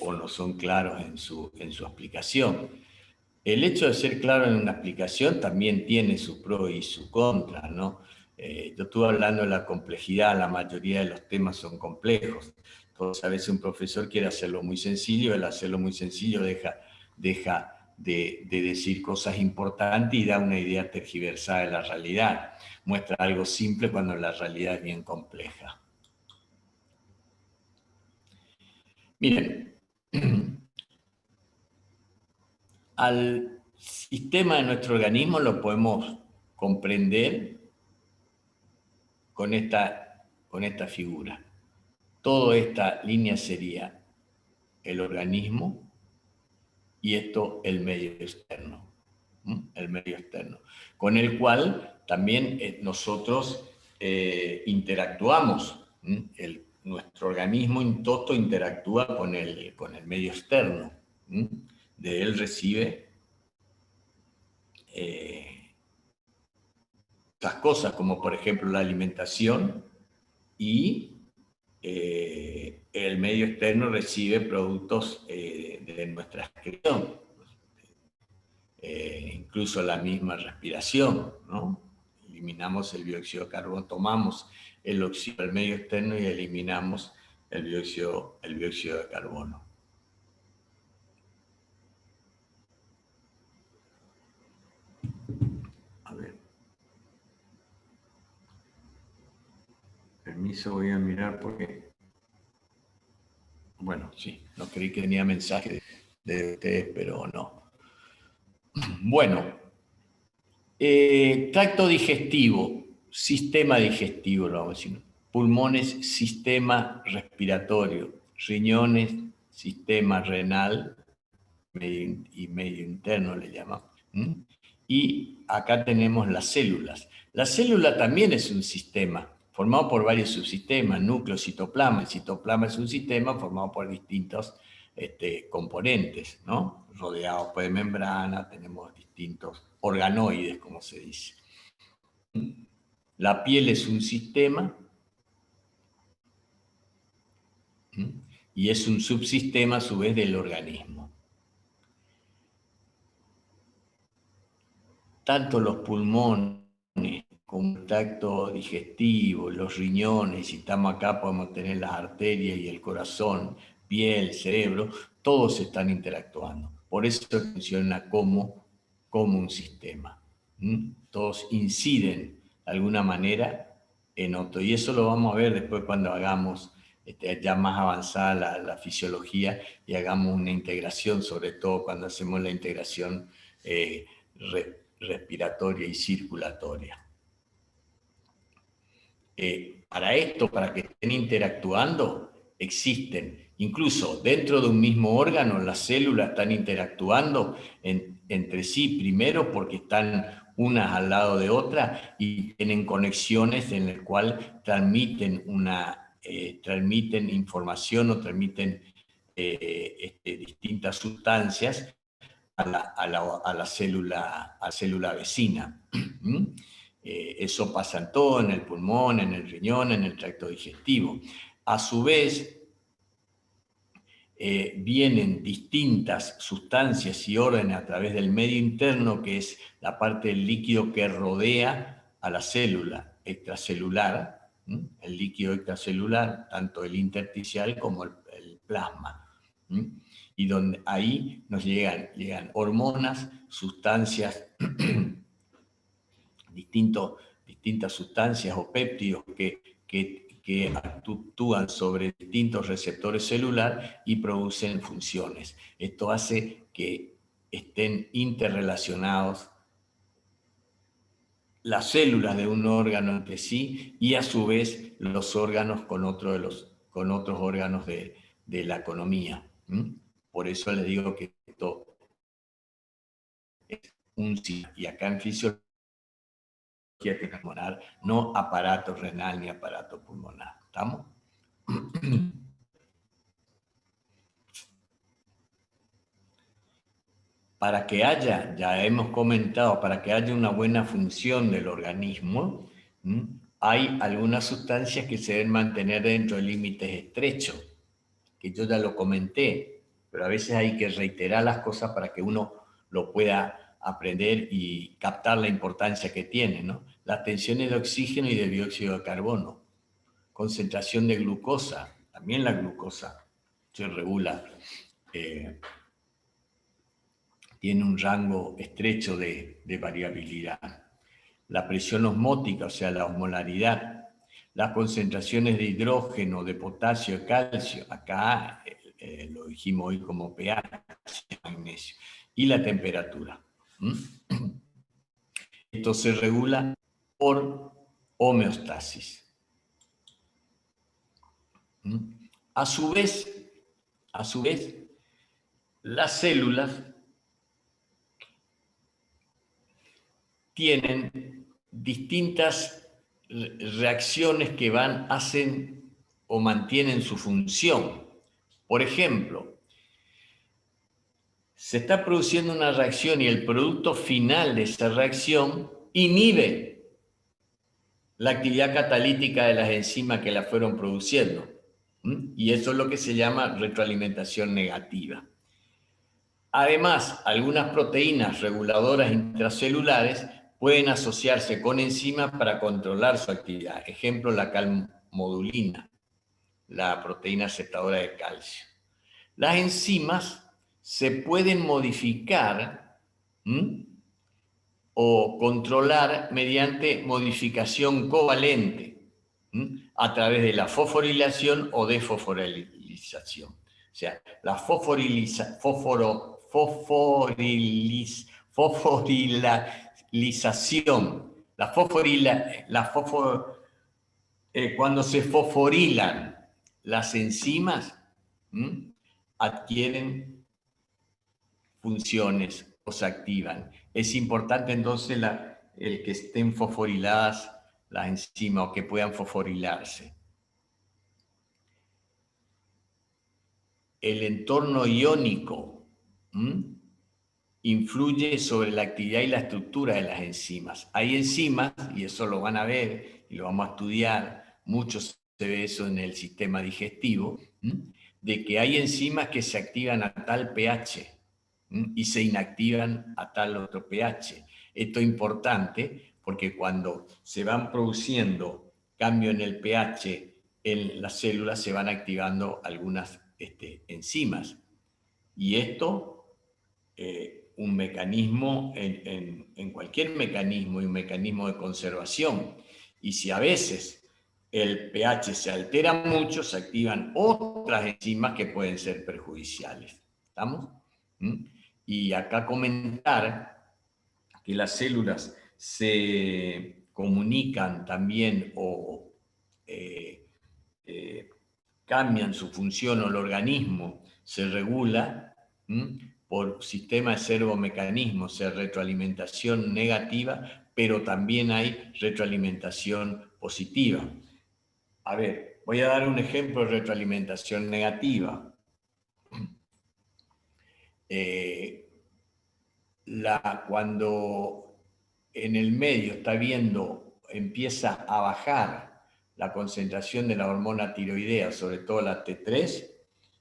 no son claros en su explicación. El hecho de ser claro en una explicación también tiene su pro y su contra, ¿no? Yo estuve hablando de la complejidad, la mayoría de los temas son complejos. Entonces, a veces un profesor quiere hacerlo muy sencillo, el hacerlo muy sencillo deja de decir cosas importantes y da una idea tergiversada de la realidad. Muestra algo simple cuando la realidad es bien compleja. Miren, al sistema de nuestro organismo lo podemos comprender con esta figura. Toda esta línea sería el organismo y esto el medio externo. El medio externo, con el cual también nosotros interactuamos. Nuestro organismo todo interactúa con el medio externo. De él recibe estas cosas, como por ejemplo la alimentación, y el medio externo recibe productos de nuestra excreción, incluso la misma respiración, ¿no? Eliminamos el dióxido de carbono, tomamos el oxígeno del medio externo y eliminamos el dióxido de carbono. A ver. Permiso, voy a mirar porque... Bueno, sí, no creí que tenía mensaje de ustedes, pero no. Bueno, tracto digestivo, sistema digestivo, lo vamos a decir. Pulmones, sistema respiratorio, riñones, sistema renal y medio interno le llamamos. Y acá tenemos las células. La célula también es un sistema formado por varios subsistemas, núcleo, citoplasma. El citoplasma es un sistema formado por distintos componentes, ¿no? Rodeados por membrana, tenemos distintos organoides, como se dice. La piel es un sistema y es un subsistema a su vez del organismo. Tanto los pulmones como el tracto digestivo, los riñones, si estamos acá podemos tener las arterias y el corazón, piel, cerebro, todos están interactuando. Por eso funciona como un sistema. Todos inciden de alguna manera en otro. Y eso lo vamos a ver después cuando hagamos ya más avanzada la fisiología y hagamos una integración, sobre todo cuando hacemos la integración respiratoria y circulatoria. Para esto, para que estén interactuando, existen, incluso dentro de un mismo órgano, las células están interactuando entre sí, primero porque están unas al lado de otras y tienen conexiones en las cuales transmiten información o transmiten distintas sustancias a la célula vecina. Eso pasa en todo, en el pulmón, en el riñón, en el tracto digestivo. A su vez, vienen distintas sustancias y órdenes a través del medio interno, que es la parte del líquido que rodea a la célula extracelular, el líquido extracelular, tanto el intersticial como el plasma. Y donde ahí nos llegan hormonas, sustancias, distintas sustancias o péptidos que actúan sobre distintos receptores celulares y producen funciones. Esto hace que estén interrelacionados las células de un órgano entre sí y a su vez los órganos con otros órganos de la economía. Por eso les digo que esto es un sí. Y acá en fisiología pulmonar, no aparato renal ni aparato pulmonar. ¿Estamos? Para que haya, ya hemos comentado, para que haya una buena función del organismo, hay algunas sustancias que se deben mantener dentro de límites estrechos, que yo ya lo comenté, pero a veces hay que reiterar las cosas para que uno lo pueda aprender y captar la importancia que tiene, ¿no? Las tensiones de oxígeno y de dióxido de carbono, concentración de glucosa, también la glucosa se regula, tiene un rango estrecho de variabilidad. La presión osmótica, o sea, la osmolaridad, las concentraciones de hidrógeno, de potasio, de calcio, acá lo dijimos hoy como pH, magnesio, y la temperatura. Esto se regula por homeostasis. A su vez, las células tienen distintas reacciones que hacen o mantienen su función. Por ejemplo, se está produciendo una reacción y el producto final de esa reacción inhibe la actividad catalítica de las enzimas que la fueron produciendo. Y eso es lo que se llama retroalimentación negativa. Además, algunas proteínas reguladoras intracelulares pueden asociarse con enzimas para controlar su actividad. Ejemplo, la calmodulina, la proteína aceptadora de calcio. Las enzimas se pueden modificar o controlar mediante modificación covalente a través de la fosforilación o desfosforilación. O sea, la fosforilización, cuando se fosforilan las enzimas, adquieren funciones o se activan. Es importante entonces el que estén fosforiladas las enzimas o que puedan fosforilarse. El entorno iónico influye sobre la actividad y la estructura de las enzimas. Hay enzimas, y eso lo van a ver y lo vamos a estudiar, mucho se ve eso en el sistema digestivo, de que hay enzimas que se activan a tal pH y se inactivan a tal otro pH. Esto es importante porque cuando se van produciendo cambios en el pH en las células se van activando algunas enzimas. Y esto, un mecanismo, en cualquier mecanismo, y un mecanismo de conservación. Y si a veces el pH se altera mucho, se activan otras enzimas que pueden ser perjudiciales. ¿Estamos? Y acá comentar que las células se comunican también o cambian su función o el organismo se regula por sistema de servomecanismos, de retroalimentación negativa, pero también hay retroalimentación positiva. A ver, voy a dar un ejemplo de retroalimentación negativa. Cuando en el medio empieza a bajar la concentración de la hormona tiroidea, sobre todo la T3,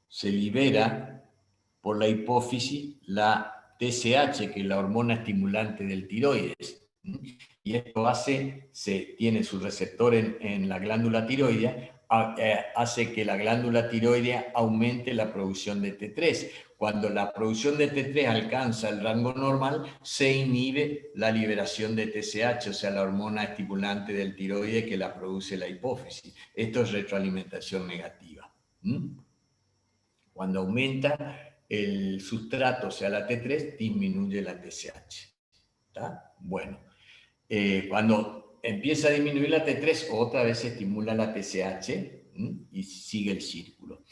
se libera por la hipófisis la TSH, que es la hormona estimulante del tiroides. Y esto tiene su receptor en la glándula tiroidea, hace que la glándula tiroidea aumente la producción de T3. Cuando la producción de T3 alcanza el rango normal, se inhibe la liberación de TSH, o sea, la hormona estimulante del tiroides que la produce la hipófisis. Esto es retroalimentación negativa. Cuando aumenta el sustrato, o sea, la T3, disminuye la TSH. ¿Está? Bueno, cuando empieza a disminuir la T3, otra vez se estimula la TSH y sigue el círculo.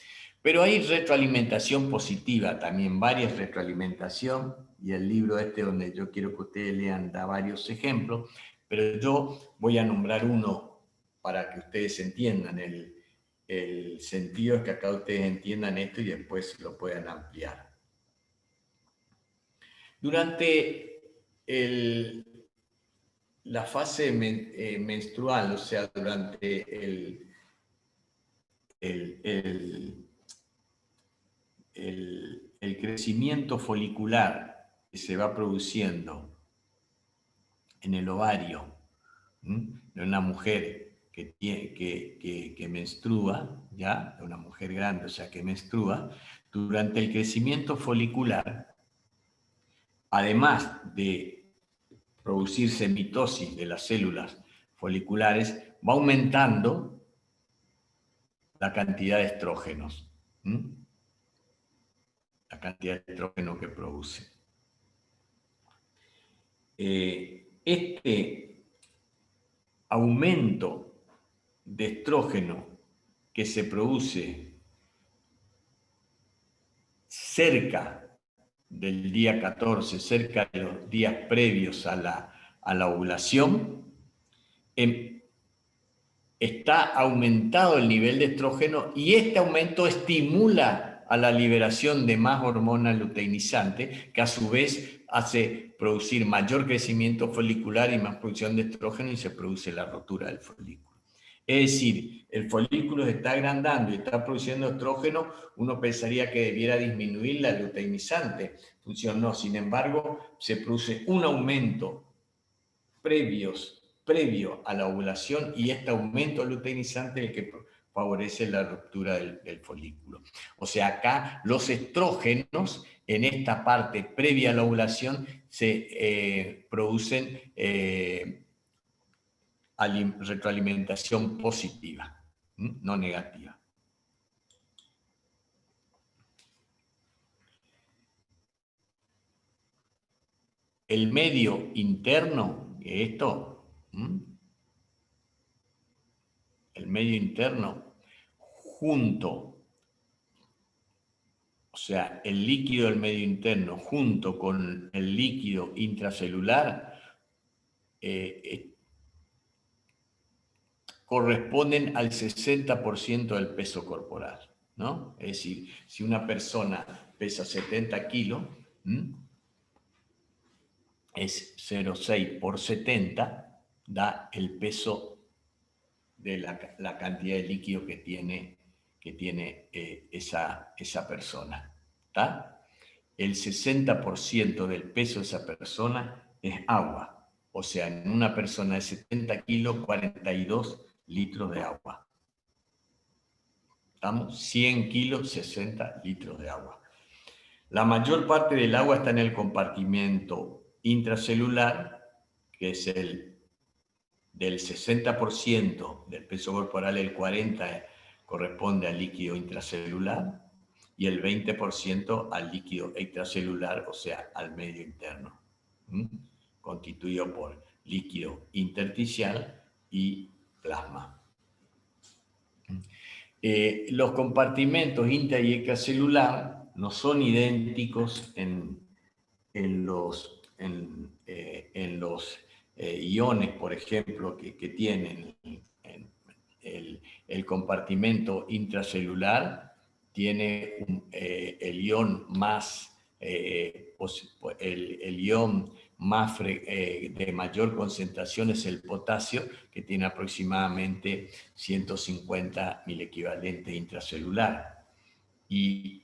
Pero hay retroalimentación positiva también, varias retroalimentación, y el libro donde yo quiero que ustedes lean da varios ejemplos, pero yo voy a nombrar uno para que ustedes entiendan. El sentido es que acá ustedes entiendan esto y después lo puedan ampliar. Durante la fase menstrual, o sea, durante el crecimiento folicular que se va produciendo en el ovario de una mujer que menstrua, ¿ya? De una mujer grande, o sea, que menstrua, durante el crecimiento folicular, además de producirse mitosis de las células foliculares, va aumentando la cantidad de estrógenos. La cantidad de estrógeno que produce. Este aumento de estrógeno que se produce cerca del día 14, cerca de los días previos a la ovulación, está aumentado el nivel de estrógeno y este aumento estimula a la liberación de más hormona luteinizante, que a su vez hace producir mayor crecimiento folicular y más producción de estrógeno y se produce la rotura del folículo. Es decir, el folículo se está agrandando y está produciendo estrógeno, uno pensaría que debiera disminuir la luteinizante, función no, sin embargo, se produce un aumento previo a la ovulación y este aumento luteinizante es el que favorece la ruptura del folículo. O sea, acá los estrógenos en esta parte previa a la ovulación se producen retroalimentación positiva, no negativa. El medio interno, el medio interno, junto sea, el líquido del medio interno junto con el líquido intracelular, corresponden al 60% del peso corporal, ¿no? Es decir, si una persona pesa 70 kilos, es 0,6 por 70, da el peso de la cantidad de líquido que tiene esa persona. ¿Está? El 60% del peso de esa persona es agua. O sea, en una persona de 70 kilos, 42 litros de agua. ¿Estamos? 100 kilos, 60 litros de agua. La mayor parte del agua está en el compartimento intracelular, que es del 60% del peso corporal, el 40% corresponde al líquido intracelular y el 20% al líquido extracelular, o sea, al medio interno, constituido por líquido intersticial y plasma. Los compartimentos intra y extracelular no son idénticos en los iones, por ejemplo, que tienen el compartimento intracelular. Tiene el ion más, el ion más de mayor concentración es el potasio, que tiene aproximadamente 150 milequivalentes intracelular. Y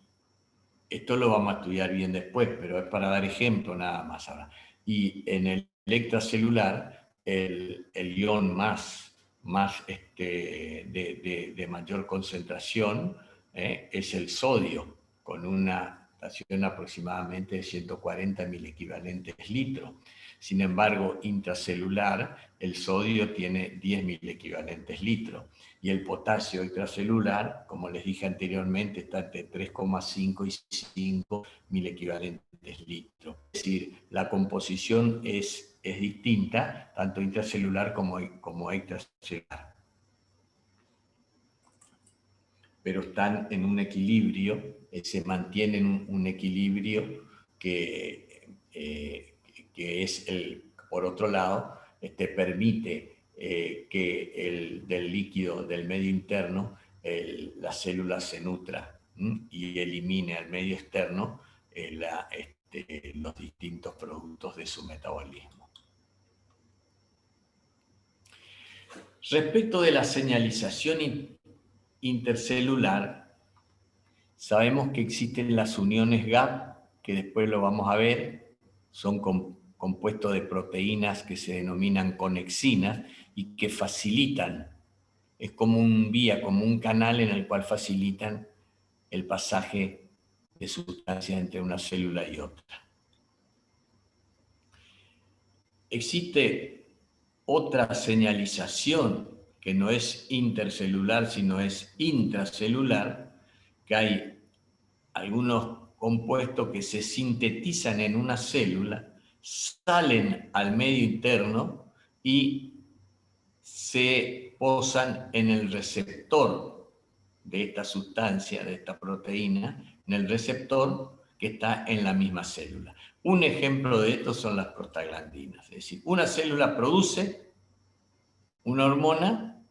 esto lo vamos a estudiar bien después, pero es para dar ejemplo nada más ahora. Y en el extracelular, el ion más de mayor concentración es el sodio, con una estación aproximadamente de 140 milequivalentes litros. Sin embargo, intracelular, el sodio tiene 10 milequivalentes litros. Y el potasio extracelular, como les dije anteriormente, está entre 3,5 y 5 milequivalentes litros. Es decir, la composición es distinta, tanto intracelular como extracelular. Pero están en un equilibrio, se mantienen un equilibrio que es, por otro lado, permite que del líquido del medio interno la célula se nutra y elimine al medio externo los distintos productos de su metabolismo. Respecto de la señalización intercelular, sabemos que existen las uniones GAP, que después lo vamos a ver, son compuestos de proteínas que se denominan conexinas y que facilitan, es como un vía, como un canal en el cual facilitan el pasaje de sustancias entre una célula y otra. Existe otra señalización que no es intercelular, sino es intracelular, que hay algunos compuestos que se sintetizan en una célula, salen al medio interno y se posan en el receptor de esta sustancia, de esta proteína, en el receptor que está en la misma célula. Un ejemplo de esto son las prostaglandinas. Es decir, una célula produce una hormona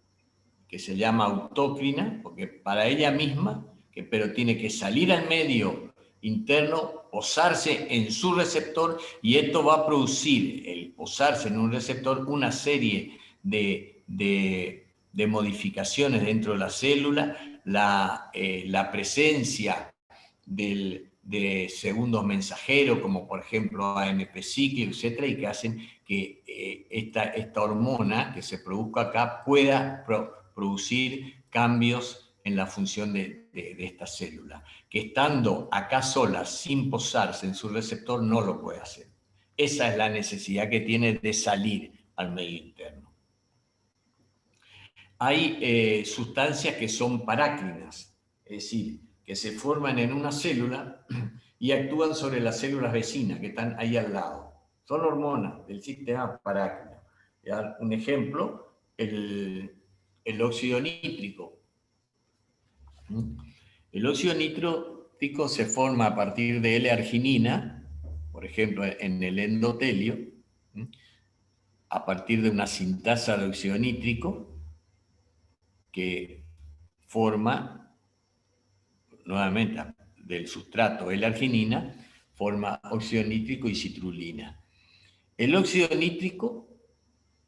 que se llama autócrina, porque para ella misma, pero tiene que salir al medio interno, posarse en su receptor, y esto va a producir, el posarse en un receptor, una serie de modificaciones dentro de la célula, la presencia de segundos mensajeros, como por ejemplo AMP cíclico, etcétera, y que hacen que esta hormona que se produzca acá pueda producir cambios en la función de esta célula, que estando acá sola, sin posarse en su receptor, no lo puede hacer. Esa es la necesidad que tiene de salir al medio interno. Hay sustancias que son paráclinas, es decir, que se forman en una célula y actúan sobre las células vecinas que están ahí al lado. Son hormonas del sistema parácrino. Un ejemplo, el óxido nítrico. El óxido nítrico óptico se forma a partir de L-arginina, por ejemplo, en el endotelio, a partir de una sintasa de óxido nítrico que forma, nuevamente, del sustrato L-arginina, forma óxido nítrico y citrulina. El óxido nítrico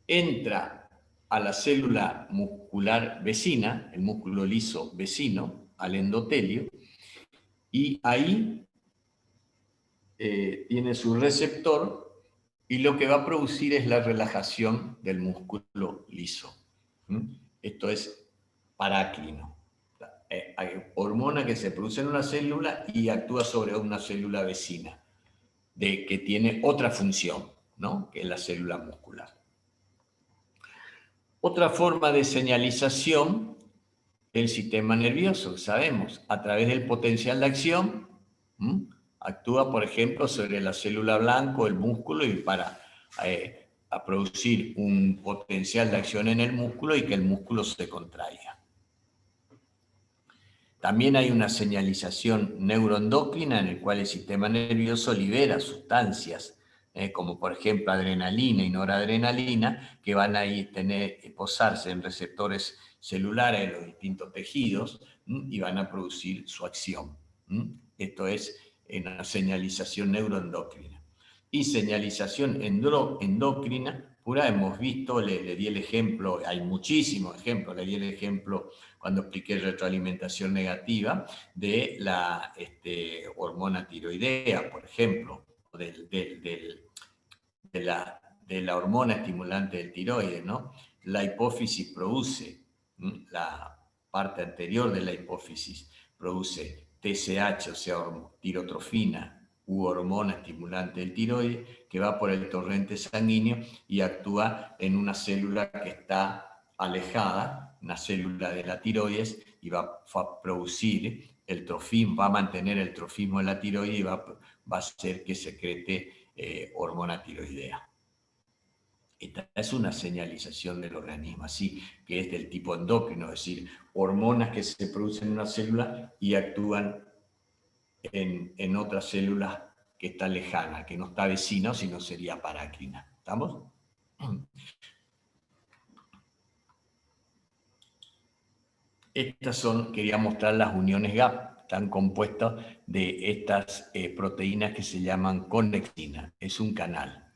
entra a la célula muscular vecina, el músculo liso vecino, al endotelio, y ahí tiene su receptor y lo que va a producir es la relajación del músculo liso. Esto es parácrino. Hay hormona que se produce en una célula y actúa sobre una célula vecina, que tiene otra función, ¿no? Que es la célula muscular. Otra forma de señalización del sistema nervioso, sabemos, a través del potencial de acción, actúa, por ejemplo, sobre la célula blanca, el músculo, y para a producir un potencial de acción en el músculo y que el músculo se contraiga. También hay una señalización neuroendocrina en la cual el sistema nervioso libera sustancias, como por ejemplo adrenalina y noradrenalina, que van a posarse en receptores celulares de los distintos tejidos y van a producir su acción. Esto es una señalización neuroendocrina. Y señalización endocrina, pura, hemos visto, le di el ejemplo, hay muchísimos ejemplos, le di el ejemplo cuando expliqué retroalimentación negativa de la hormona tiroidea, por ejemplo, de la hormona estimulante del tiroides, ¿no? La hipófisis produce, la parte anterior de la hipófisis produce TSH, o sea, tirotrofina, u hormona estimulante del tiroides, que va por el torrente sanguíneo y actúa en una célula que está alejada, una célula de la tiroides, y va a producir el trofismo, va a mantener el trofismo de la tiroides y va a hacer que secrete hormona tiroidea. Esta es una señalización del organismo, así que es del tipo endocrino, es decir, hormonas que se producen en una célula y actúan en otra célula que está lejana, que no está vecina, sino sería parácrina. ¿Estamos? Estas son, quería mostrar las uniones GAP, están compuestas de estas proteínas que se llaman conexina, es un canal.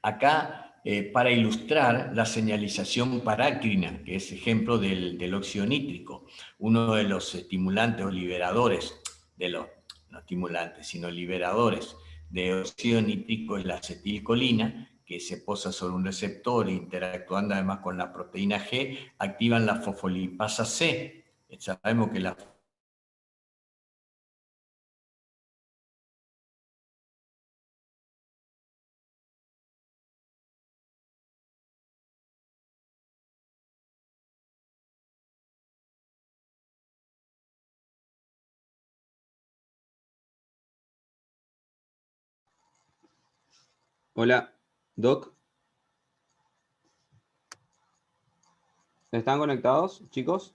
Acá, para ilustrar la señalización parácrina, que es ejemplo del óxido nítrico, uno de los estimulantes o liberadores, no estimulantes, sino liberadores de óxido nítrico es la acetilcolina, que se posa sobre un receptor e interactuando además con la proteína G, activan la fosfolipasa C. Sabemos que la Hola, Doc. ¿Están conectados, chicos?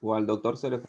¿O al doctor se le...